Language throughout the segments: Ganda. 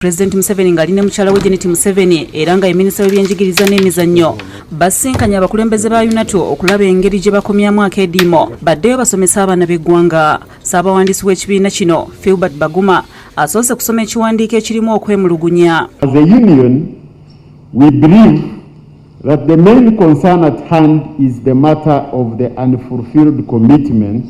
President Museveni ngali ne mukyala we Janet Museveni era nga minisita w'ebyenjigiriza n'emizannyo basinkanye abakulembeze ba UNATO okulaba engeri gye bakomyamu akeediimo baddeyo basomesa abaana b'eggwanga. Ssaabawandiisi w'ekibiina kino Philbert Baguma asoose kusoma ekiwandiiko ekirimu okwemulugunya. As a union, we believe that the main concern at hand is the matter of the unfulfilled commitments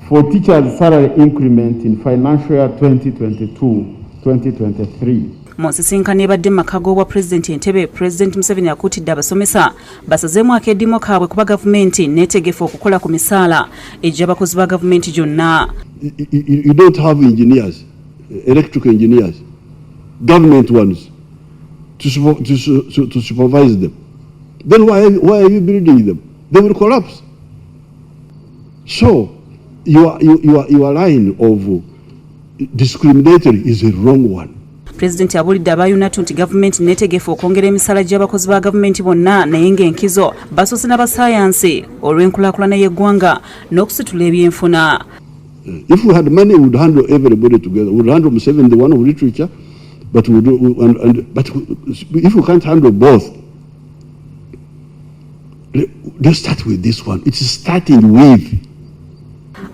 for teachers' salary increment in financial year 2022-2023. Musisinkana ebadde mu maka g'obwa Pulezidenti Entebbe, Pulezidenti Museveni akuutidde abasomesa basazeemu akeediimo kaabwe kuba gavumenti neetegefu okukola ku misaala egy'abakozi ba gavumenti gyonna. You don't have engineers, electrical engineers, government ones, to supervise them. Then why are you building them? They will collapse. So your line of discriminatory is a wrong one. Pulezidenti abulidde aba UNATO nti gavumenti neetegefu okwongera emisaala gy'abakozi ba gavumenti bonna naye ng'enkizo basoose n'abasayansi olw'enkulaakulana y'eggwanga n'okusitula ebyenfuna. If we had money, we would handle everybody together. We would handle Museveni, the one of literature, but but if we can't handle both, let's start with this one. It's starting with.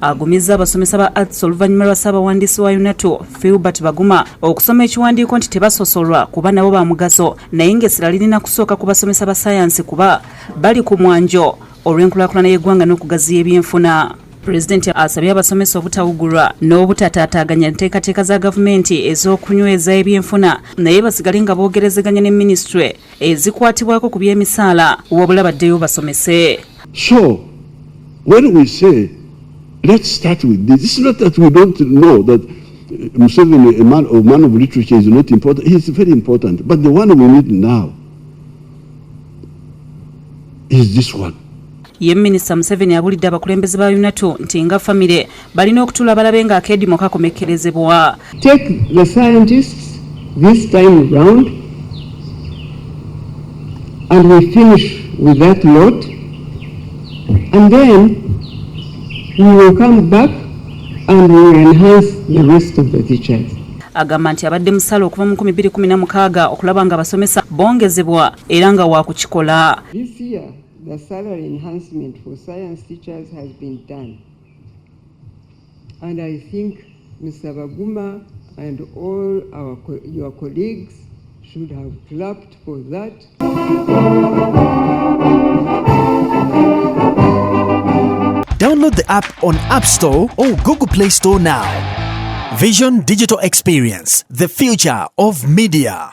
Agumizza abasomesa ba arts oluvannyuma lwa ssaabawandiisi wa UNATO Philbert Baguma okusoma ekiwandiiko nti tebasosolwa kuba nabo ba mugaso naye ng'essira lirina kusooka ku basomesa ba sayansi kuba bali ku mwanjo olw'enkulaakulana y'eggwanga n'okugaziya ebyenfuna. Pulezidenti asabye abasomesa obutawugulwa n'obutataataaganya enteekateeka za gavumenti ez'okunyweza ebyenfuna naye basigale nga boogerezeganya ne minisitule ezikwatibwako ku by'emisaala wabula baddeyo basomese. So when we say let's start with this. It's not that we don't know that Museveni, a man of literature, is not important. He's very important. But the one we need now is this one. Ye Minisita Museveni abulidde abakulembeze ba UNATO nti nga famire balina okutula balabe nga akeediimo kakomekkerezebwa. Take the scientists this time round and we finish with that lot, and then we will come back and we will enhance the rest of the teachers. Agamba nti abadde musala okuva mu 2016 okulaba nga abasomesa bongezebwa era nga wakukikola. This year, the salary enhancement for science teachers has been done. And I think Mr. Baguma and all your colleagues should have clapped for that. Download the app on App Store or Google Play Store now. Vision Digital Experience, the future of media.